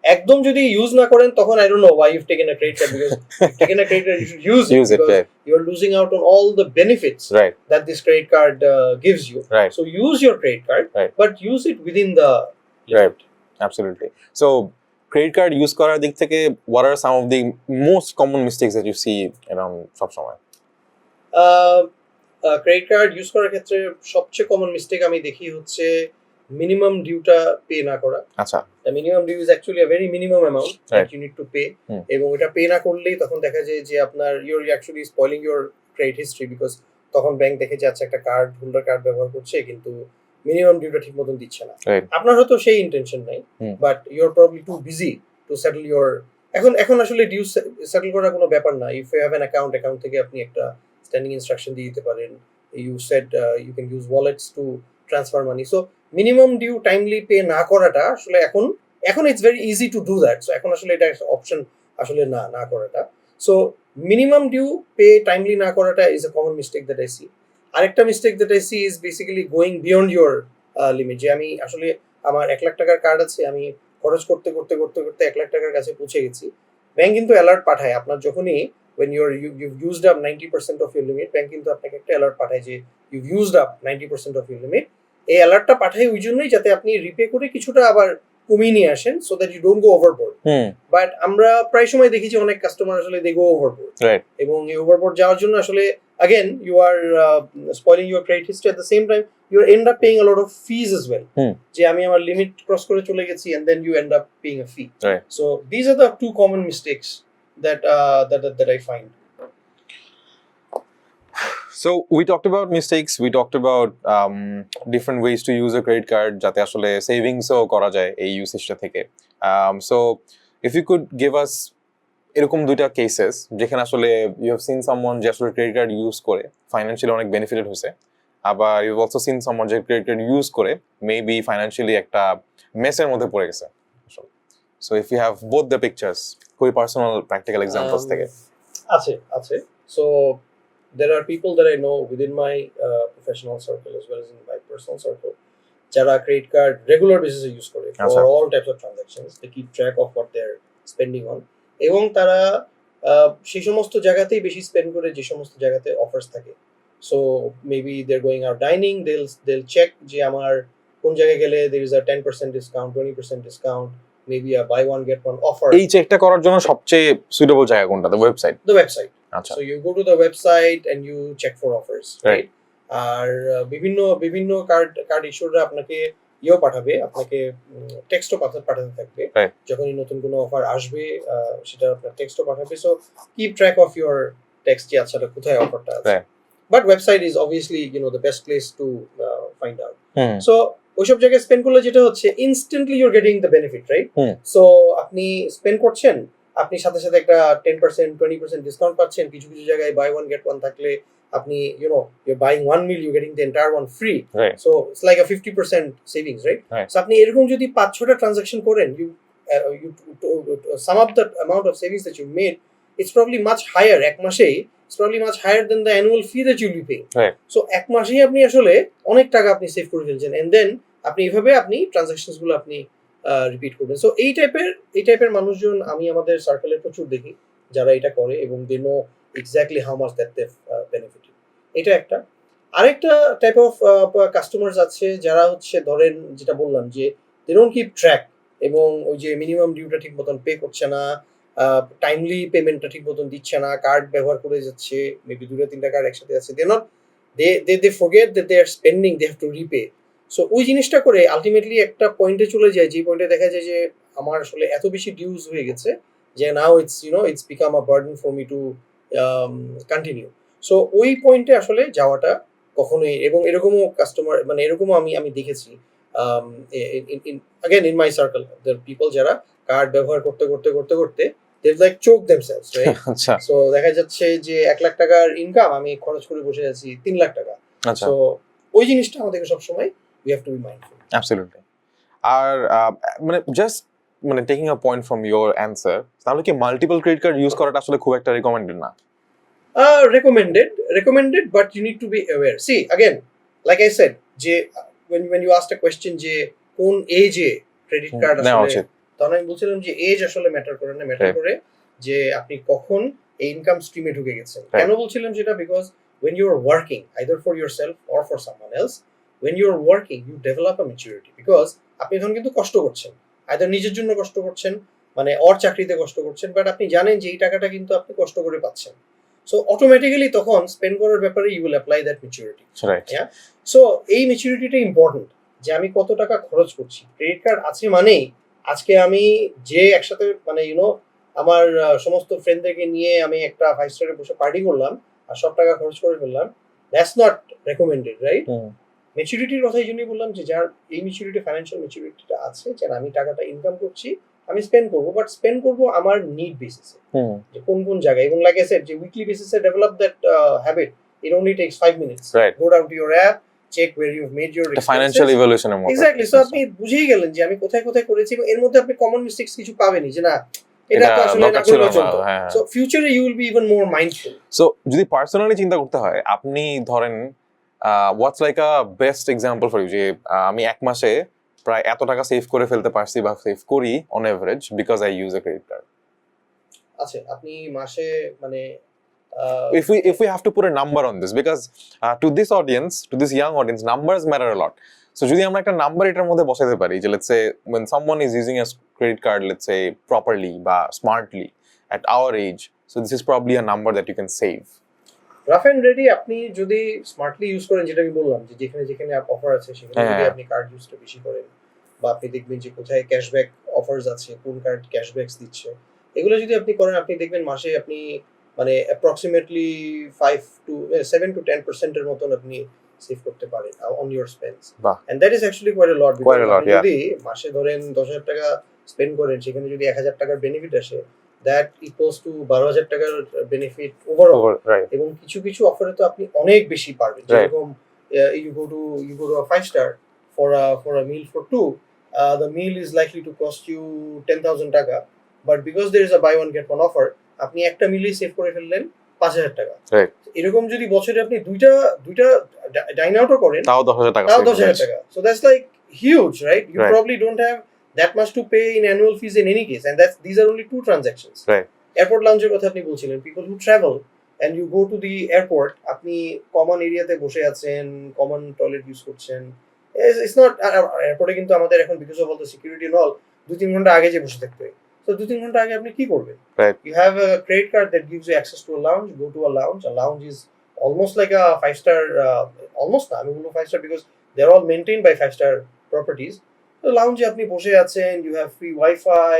একদম যদি ইউজ না করেন তখন I don't know why you've taken a credit card, because you've taken a credit card you should use it because right. you are losing out on all the benefits Right. that this credit card gives you, Right. so use your credit card, Right. but use it within the Right. Absolutely. So credit card use করার দিক থেকে what are some of the most common mistakes that you see around সব সময়? ক্রেডিট কার্ড ইউজ করার ক্ষেত্রে সবচেয়ে কমন মিস্টেক আমি দেখি হচ্ছে মিনিমাম ডিউটা পে না করা। আচ্ছা the minimum due is actually a very minimum amount that you need to pay, এবং এটা পে না করলেই তখন দেখা যায় যে আপনার your actually spoiling your credit history, because তখন ব্যাংক দেখে যে আচ্ছা একটা কার্ড হোল্ডার কার্ড ব্যবহার করছে কিন্তু মিনিমাম ডিউটা ঠিক মতন দিচ্ছে না, আপনার হয়তো সেই ইন্টেনশন নাই, but you are probably too busy to settle your, এখন আসলে ডিউ সেটল করার কোনো ব্যাপার না, if you have an account থেকে আপনি একটা স্ট্যান্ডিং ইনস্ট্রাকশন দিয়ে দিতে পারেন, you said you can use wallets to transfer money, so minimum due timely pay না করাটা আসলে এখন it's very easy to do that, so এখন আসলে এটা অপশন আসলে না করাটা, so minimum due pay timely না করাটা is a common mistake that I see. আরেকটা mistake that I see is basically going beyond your limit, যে আমি আসলে আমার 1 লাখ টাকার কার্ড আছে, আমি খরচ করতে 1 লাখ টাকার কাছে পৌঁছে গেছি, ব্যাংক কিন্তু অ্যালার্ট পাঠায় আপনার যখনই when you've used up 90% of your limit, bank কিন্তু আপনাকে একটা অ্যালার্ট পাঠায় যে you've used up 90% of your limit, এই অ্যালার্টটা পাঠায় ওই জন্যই যাতে আপনি রিপে করে কিছুটা আবার কমিয়ে নিয়ে আসেন, so that you don't go overboard. But আমরা প্রায় সময় দেখি যে অনেক কাস্টমার আসলে দে গো ওভারবোর্ড, এবং এই ওভারবোর্ড যাওয়ার জন্য আসলে again you are spoiling your credit history, at the same time you end up paying a lot of fees as well, যে আমি আমার লিমিট ক্রস করে চলে গেছি and then you end up paying a fee, so these are the two common mistakes that I find. So we talked about mistakes, we talked about different ways to use a credit card যাতে আসলে savings ও করা যায় এই ইউসেজটা থেকে, so if you could give us এরকম দুইটা কেসেস যেখানে আসলে you have seen someone যে আসলে credit card use করে financially অনেক benefited হয়েছে, আবার you've also seen someone যে credit card use করে maybe financially একটা মেসের মধ্যে পড়ে গেছে, so if you have both the pictures, খুবই personal practical examples থেকে আছে so there are people that I know within my professional circle as well as in my personal circle যারা ক্রেডিট কার্ড রেগুলার বেসিসে ইউজ করে আচ্ছা। For all types of transactions, they keep track of what they are spending on, এবং তারা সেই সমস্ত জায়গাতেই বেশি স্পেন্ড করে যে সমস্ত জায়গাতে অফার্স থাকে। So maybe they are going out dining, they'll check যে আমার কোন জায়গায় গেলে there is a 10% discount, 20% discount, maybe a buy one get one offer. এই চেকটা করার জন্য সবচেয়ে সুইটেবল জায়গা কোনটা? The website. The website. আচ্ছা। So you go to the website and you check for offers, Right. right? আর বিভিন্ন বিভিন্ন কার্ড ইস্যুররা আপনাকে ইয়েও পাঠাবে, আপনাকে টেক্সটও পাঠাতে থাকবে Right. যখনই নতুন কোনো অফার আসবে, সেটা আপনার টেক্সটও পাঠাবে। So keep track of your text, যে আচ্ছা কোথায় অফারটা আছে। Right. But website is obviously the best place to find out. Hmm. So ওইসব জায়গায় স্পেন্ড করলে যেটা হচ্ছে instantly your getting the benefit, right? Hmm. So আপনি স্পেন্ড করছেন, আপনি সাথে সাথে একটা 10% 20% ডিসকাউন্ট পাচ্ছেন। কিছু কিছু জায়গায় বাই ওয়ান গেট ওয়ান থাকলে আপনি you're buying 1 meal, you're getting the entire one free. Right. So it's like a 50% savings, right? Right. So আপনি এরকম যদি 5-6টা ট্রানজাকশন করেন, you sum up the amount of savings that you made, it's probably much higher এক মাসেই, it's probably much higher than the annual fee that you'll be paying. Right. So এক মাসেই আপনি আসলে অনেক টাকা আপনি সেভ করে ফেলছেন, and then আপনি এভাবে আপনি ট্রানজাকশনস গুলো আপনি রিপিট করবেন। সো এই টাইপের মানুষজন আমি আমাদের সার্কেলে প্রচুর দেখি যারা এটা করে, এবং they know exactly how much that they benefited. এটা একটা। আরেকটা টাইপ অফ কাস্টমার্স আছে যারা হচ্ছে ধরেন যেটা বললাম যে দে ডোন্ট কিপ ট্র্যাক, এবং ওই যে মিনিমাম ডিউটা ঠিক মতন পে করছে না, টাইমলি পেমেন্টটা ঠিক মতন দিচ্ছে না, কার্ড ব্যবহার করে যাচ্ছে, মেবি 2-3টা কার্ড একসাথে আছে, they forget that they are spending, they have to repay. So ওই জিনিসটা করে আলটিমেটলি একটা পয়েন্টে চলে যায়, যে পয়েন্টে দেখা যায় যে আমার আসলে এত বেশি ডিউজ হয়ে গেছে যে now it's become a burden for me to continue. So ওই পয়েন্টে আসলে যাওয়াটা কখনোই, এবং এরকমও কাস্টমার মানে এরকমও আমি দেখেছি again in my circle, the people যারা কার্ড ব্যবহার করতে করতে করতে করতে they've like choked themselves, right? আচ্ছা। সো দেখা যাচ্ছে যে 1 লাখ টাকার ইনকাম আমি খরচ করে বসে আছি 3 লাখ টাকা। আচ্ছা। সো ওই জিনিসটা আমাদেরকে সবসময় we have to be mindful. Absolutely. আর মানে জাস্ট মানে taking a point from your answer, তাহলে কি মাল্টিপল ক্রেডিট কার্ড ইউজ করাটা আসলে খুব একটা রিকমেন্ডেড না? Recommended, but you need to be aware. See, again, like I said, যে when you asked a question যে কোন এজে ক্রেডিট কার্ড নেওয়া আসলে, উচিত। তখন আমি বলছিলাম যে এজ আসলে ম্যাটার করে না, ম্যাটার Right. করে যে আপনি কখন এই ইনকাম স্ট্রিমে ঢুকে গেছেন। Right. কেন বলছিলাম সেটা? Because when you are working either for yourself or for someone else, when you are working you develop a maturity, because আপনি তখন কিন্তু কষ্ট করছেন, either নিজের জন্য কষ্ট করছেন, মানে ওর চাকরিতে কষ্ট করছেন, বাট আপনি জানেন যে এই টাকাটা কিন্তু আপনি কষ্ট করে পাচ্ছেন। সো অটোমেটিক্যালি তখন স্পেন্ড করার ব্যাপারে you will apply that maturity. Right. So এই ম্যাচুরিটিটা ইম্পর্টেন্ট, যে আমি কত টাকা খরচ করছি। ক্রেডিট কার্ড আছে মানেই আজকে আমি যে একসাথে মানে আমার সমস্ত ফ্রেন্ডদেরকে নিয়ে আমি একটা 5 স্টারে বসে পার্টি করলাম আর সব টাকা খরচ করে ফেললাম, দ্যাটস নট রেকমেন্ডেড, রাইট? ম্যাচুরিটির কথা এই জন্যই বললাম যে যার এই ম্যাচুরিটি, ফাইন্যান্সিয়াল ম্যাচুরিটিটা আছে, যে আমি টাকাটা ইনকাম করছি, আমি স্পেন্ড করবো, বাট স্পেন্ড করবো আমার নিড বেসিসে, যে কোন কোন জায়গায়। এবং লাইক আই সেড, যে উইকলি বেসিসে develop that habit, it only tax 5 minutes. Right. Go down to your app, check where you've made your একটা ফাইন্যান্সিয়াল ইভ্যালুয়েশনের মতো। এক্স্যাক্টলি। সো আপনি বুঝেই গেলেন যে আমি কোথায় কোথায় করেছি, এবং এর মধ্যে আপনি কমন মিস্টেকস কিছু পাবেনই, যে না এটা তো আসলে না করলেও চলতো। সো ফিউচারে you will be even more mindful. So যদি পার্সোনালি চিন্তা করতে হয়, আপনি ধরেন what's like a best example for you, যে আমি এক মাসে প্রায় এত টাকা সেভ করে ফেলতে পারছি বা সেভ করি on average because I use a credit card. আচ্ছা, আপনি মাসে মানে if we have to put a number on this, because to this audience, to this young audience, numbers matter a lot. So যদি আমরা একটা নাম্বার এটার মধ্যে বসাতে পারি, যে let's say when someone is using a credit card, let's say properly বা smartly at our age, so this is probably a number that you can save. Rough and ready আপনি যদি স্মার্টলি ইউজ করেন, যেটা আমি বললাম, যে যেখানে যেখানে অফার আছে সেখানে যদি আপনি কার্ড ইউজটা বেশি করেন, বা আপনি দেখবেন যে কোথায় ক্যাশব্যাক অফারস আছে, কোন কার্ড ক্যাশব্যাকস দিচ্ছে, এগুলো যদি আপনি করেন, আপনি দেখবেন মাসে আপনি মানে অ্যাপ্রক্সিমেটলি 7 to 10% এর মতন আপনি সেভ করতে পারেন on your spends, and that is actually quite a lot. যদি মাসে ধরেন 10,000 টাকা স্পেন্ড করেন, সেখানে যদি 1,000 টাকার বেনিফিট আসে, that equals to 12,000 টাকার বেনিফিট ওভারঅল। এবং কিছু কিছু অফারে তো আপনি অনেক বেশি পারবেন, যেরকম you go to a 5 star for a meal for two, the meal is likely to cost you 10,000 টাকা, but because there is a buy one get one offer, আপনি একটা মিলেই সেভ করে ফেললেন 5,000 টাকা। এরকম যদি বছরে আপনি দুইটা ডাইন আউটও করেন, তাও 10,000 টাকা। So that's like huge, right? You Right. probably don't have that much to pay in annual fees in any case, and these are only 2 transactions. Right. Airport lounge-এর কথা আপনি বলছিলেন, people who travel and you go to the airport, আপনি কমন এরিয়াতে বসে আছেন, কমন টয়লেট ইউজ করছেন। It's not এয়ারপোর্টে কিন্তু আমাদের এখন because of all the security and all 2-3 ঘন্টা আগে যে বসে থাকতে হয়। So 2-3 ঘন্টা আগে আপনি কি করবেন? Right. You have a credit card that gives you access to a lounge. Go to a lounge. A lounge is almost like a 5-star, almost না, আমি বলবো 5-star because they're all maintained by 5-star properties. So lounge আপনি বসে আছেন, you have free Wi-Fi,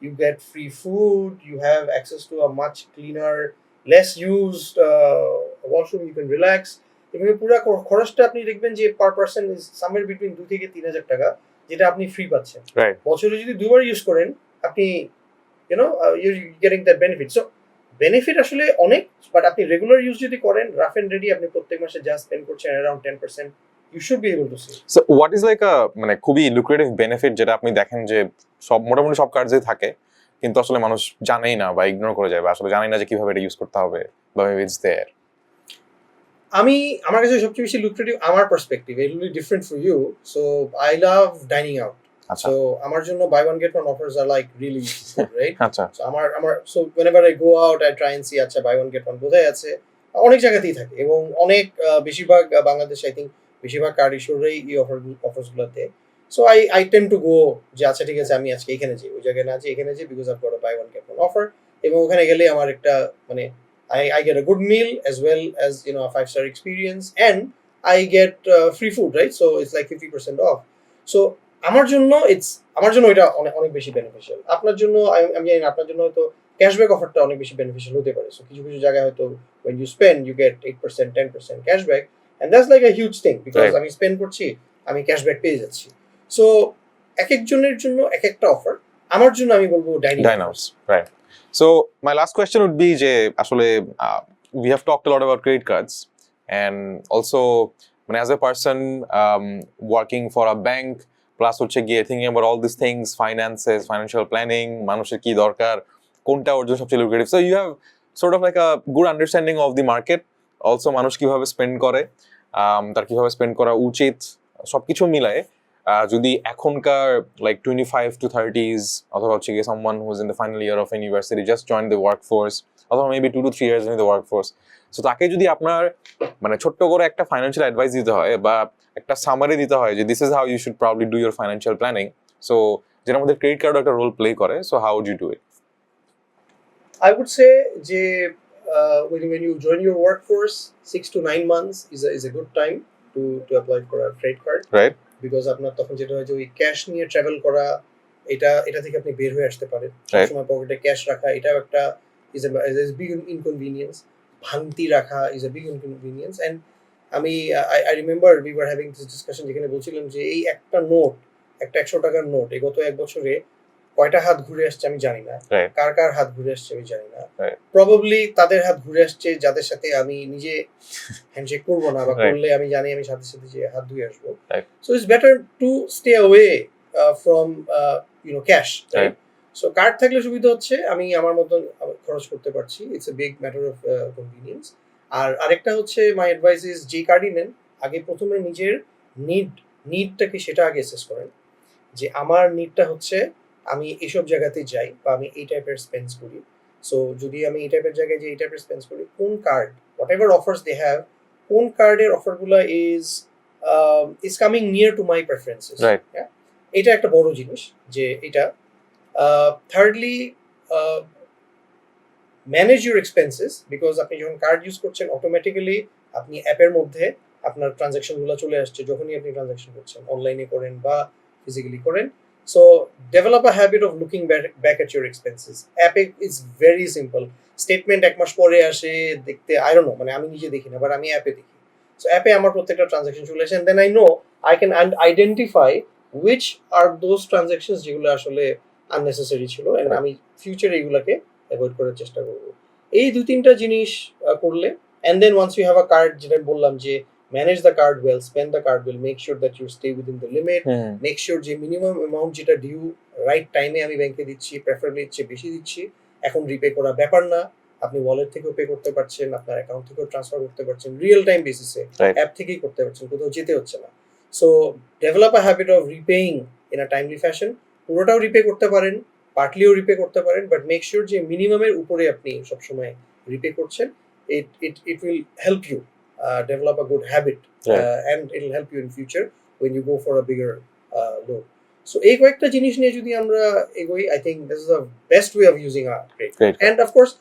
you get free food, you have access to a much cleaner, less used washroom, you can relax. এভাবে পুরো খরচটা আপনি দেখবেন যে per person is somewhere between 2 থেকে 3,000 টাকা, যেটা আপনি ফ্রি পাচ্ছেন। Right. বছরে যদি দুবার ইউজ করেন আপনি you're getting that benefit. So benefit আসলে অনেক, বাট আপনি রেগুলার ইউজ যদি করেন রাফ এন্ড রেডি আপনি প্রত্যেক মাসে যা স্পেন্ড করছেন around 10%, you should be able to save. So what is like a মানে খুবই লুক্রেটিভ বেনিফিট যেটা আপনি দেখেন যে মোটামুটি সব কার্ডে থাকে কিন্তু আসলে মানুষ জানেই না বা ইগনোর করে যায় বা আসলে জানেই না যে কিভাবে এটা ইউজ করতে হবে বা মেবি ইটস দেয়ার? আমার কাছে সবচেয়ে বেশি লুক্রেটিভ আমার perspective, it will be different for you. So I love dining out. আচ্ছা সো আমার জন্য buy one get one offers আর লাইক রিয়েলি গুড, রাইট? আচ্ছা so so whenever I go out I try and see আচ্ছা বাই ওয়ান গেট ওয়ান কোথায় আছে। অনেক জায়গাতেই থাকে এবং অনেক বেশিরভাগ বাংলাদেশ আই থিঙ্ক বেশিরভাগ কার্ড ইস্যুরাই এই অফার্সগুলোতে। So I tend to go যে আচ্ছা ঠিক আছে আমি আজকে এখানে যাই, ওই জায়গায় না যাই এখানে যাই because I got a buy one get one offer. এবং ওখানে গেলে আমার একটা মানে I get a good meal as well as a 5-star experience, and I get free food, right? So it's like 50% off. So আমার জন্য এটা অনেক অনেক বেশি বেনিফিশিয়াল। আপনার জন্য আমি জানি না, আপনার জন্য হয়তো ক্যাশব্যাক অফারটা অনেক বেশি বেনিফিশিয়াল হতে পারে। সো কিছু কিছু জায়গায় হয়তো when you spend you get 8% 10% cashback, and that's like a huge thing because Right. আমি স্পেন্ড করছি আমি ক্যাশব্যাক পেয়ে যাচ্ছি। সো এক একজনের জন্য এক একটা অফার। আমার জন্য আমি বলবো dining Dinos, right. So my last question would be যে আসলে we have talked a lot about credit cards and also মানে as a person working for a bank plus হচ্ছে গিয়ে thinking about all these things, finances, financial planning, মানুষের কি দরকার, কোনটা ওর জন্য সবচেয়ে lucrative. So you have sort of like a good understanding of the market, also মানুষ কিভাবে স্পেন্ড করে, তার কিভাবে স্পেন্ড করা উচিত, সবকিছু মিলায়ে যদি এখনকার like 25 to 30s অথবা হচ্ছে গিয়ে someone who's in the final year of university just joined the workforce অথবা maybe 2 to 3 years in the workforce, so তাকে যদি আপনার মানে ছোট্ট করে একটা ফাইন্যান্সিয়াল অ্যাডভাইস দিতে হয় বা একটা সামারি দিতে হয় যে this is how you should probably do your financial planning, so যেটার মধ্যে ক্রেডিট কার্ডও একটা রোল প্লে করে, so how would you do it? I would say যে when you join your workforce 6 to 9 months is a good time to apply for a credit card, right because আপনার তখন যেটা হয় যে ওই ক্যাশ নিয়ে ট্রাভেল করা এটা থেকে আপনি বের হয়ে আসতে পারেন। Right. সময় পকেটে ক্যাশ রাখা এটাও একটা ইজ এ বিগ ইনকনভিনিয়েন্স। ভাঙতি রাখা is a big inconvenience. And I remember we were having this discussion যেখানে বলছিলাম যে এই একটা নোট, একটা 100 টাকার নোট গত এক বছরে কয়টা হাত ঘুরে আসছে আমি জানি না, Right. কার কার হাত ঘুরে আসছে আমি জানি না। Right. প্রবাবলি তাদের হাত ঘুরে আসছে যাদের সাথে আমি নিজে হ্যান্ডশেক করবো না বা Right. করলে আমি জানি আমি সাথে সাথে যে হাত ধুয়ে আসবো। Right. So it's better to stay away from cash, right? Right. So card থাকলে সুবিধা হচ্ছে আমি আমার মতন খরচ করতে পারছি, it's a big matter of convenience. আর আরেকটা হচ্ছে মাই অ্যাডভাইস ইজ যে কার্ডই নেন আগে প্রথমে নিজের নিডটাকে সেটা আগে অ্যাসেস করেন যে আমার নিডটা হচ্ছে আমি এইসব জায়গাতে যাই বা আমি এই টাইপের স্পেন্স করি। সো যদি আমি এই টাইপের জায়গায় যে এই টাইপের স্পেন্স করি, কোন card whatever offers they have, কোন কার্ডের অফারগুলো is coming near to my preferences. Right. এটা একটা বড় জিনিস যে এটা। Thirdly manage your expenses, because আপনি যখন কার্ড ইউজ করছেন অটোমেটিক্যালি আপনি অ্যাপের মধ্যে আপনার ট্রানজাকশনগুলো চলে আসছে যখনই আপনি ট্রানজাকশন করছেন, অনলাইনে করেন বা ফিজিক্যালি করেন। So develop a habit of looking back at your expenses. App is very simple. Statement এক মাস পরে আসে দেখতে, I don't know, মানে আমি নিজে দেখি না, বাট আমি অ্যাপে দেখি। So অ্যাপে আমার প্রত্যেকটা ট্রানজাকশন চলে আসে, and then I know I can identify which are those transactions যেগুলো আসলে unnecessary ছিল, and আমি ফিউচারে এগুলোকে অ্যাভয়েড করার চেষ্টা করব। এই 2-3টা জিনিস করলে, and then once you have a card, যেটা বললাম যে manage the card well, spend the card well, make sure that you stay within the limit, make sure যে মিনিমাম অ্যামাউন্ট যেটা ডিউ রাইট টাইমে আমি ব্যাংকে দিচ্ছি, প্রেফারেবলি বেশি দিচ্ছি, এখন রিপে করা ব্যাপার না, আপনি ওয়ালেট থেকেও পে করতে পারছেন, আপনার অ্যাকাউন্ট থেকেও ট্রান্সফার করতে পারছেন রিয়েল টাইম বেসিসে, Right. অ্যাপ থেকেই করতে পারছেন, কোথাও যেতে হচ্ছে না। So develop a habit of repaying in a timely fashion. পুরোটাও রিপে করতে পারেন, পার্টলিও রিপে করতে পারেন, বাট মেক শিওর যে মিনিমামের উপরে আপনি সবসময় রিপে করছেন। It will help you develop a good habit, and it will help you in future when you go for a bigger loan. So এই কয়েকটা জিনিস নিয়ে যদি আমরা এগোই, I think this is the best way of using a credit card. Great. And of course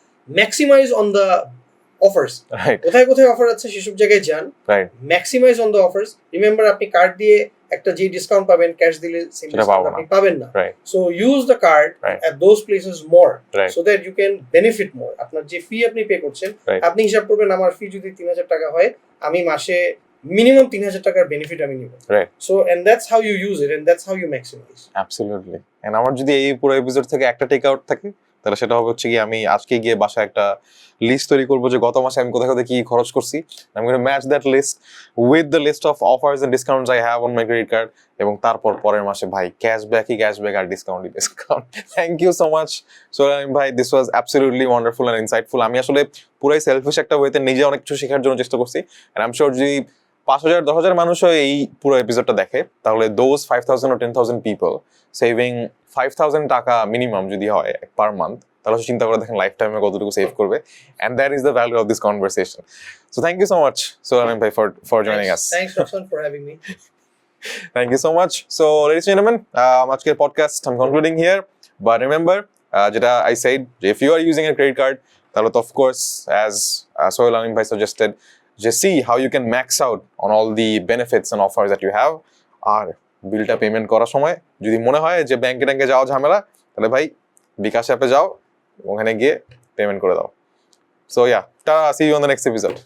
maximize on the offers. Right. কোথায় কোথায় অফার আছে সেসব জায়গায় যান, Right. maximize on the offers. Remember আপনি কার্ড দিয়ে একটা যে ডিসকাউন্ট পাবেন, ক্যাশ দিলে সেম সেটা ডিসকাউন্ট পাবো না। আপনি পাবেন না। Right. So use the card Right. at those places more, Right. so that you can benefit more. আপনার যে ফি আপনি পে করছেন, Right. আপনি হিসাব করবেন আমার ফি যদি 3000 টাকা হয়, আমি মাসে মিনিমাম 3000 টাকার বেনিফিট আমি নিব। Right. So and that's how you use it, and that's how you maximize. Absolutely. And আমার যদি এই পুরো এপিসোড থেকে একটা টেক আউট থাকে, তাহলে সেটা হবে হচ্ছে কি আমি আজকে গিয়ে বাসায় একটা লিস্ট তৈরি করবো যে গত মাসে আমি কোথায় কোথায় কি খরচ করছি। I am gonna match that list with the list of offers and discounts I have on my credit card, এবং তারপর পরের মাসে ভাই ক্যাশব্যাকই ক্যাশব্যাক আর ডিসকাউন্টই ডিসকাউন্ট। Thank you so much Sohail Alim ভাই, this was absolutely wonderful and insightful. আমি আসলে পুরাই সেলফিশ একটা ওয়েতে নিজে অনেক কিছু শেখার জন্য চেষ্টা করছি, অ্যান্ড আই এম শিওর যদি 5,000 10,000 মানুষও এই পুরো এপিসোডটা দেখে, তাহলে দোজ 5,000 or 10,000 পিপল সেভিং 5,000 টাকা মিনিমাম যদি হয় পার মান্থ, তাহলে চিন্তা করে দেখেন লাইফ টাইমে কতটুকু সেভ করবে, and that is the value of this conversation. So thank you so much Sohail Alim bhai for joining us. Thanks Rafsan for having me. Thank you so much. So ladies and gentlemen, আজকের podcast I'm concluding here, but remember যেটা I said, if you are using a credit card, তাহলে তো of course as Sohail Alim bhai suggested, just see how you can max out on all the benefits and offers that you have. আর বিলটা পেমেন্ট করার সময় যদি মনে হয় যে ব্যাংকে ট্যাঙ্কে যাওয়া ঝামেলা, তাহলে ভাই বিকাশ অ্যাপে যাও, ওখানে গিয়ে পেমেন্ট করে দাও। So yeah, see you on the next episode.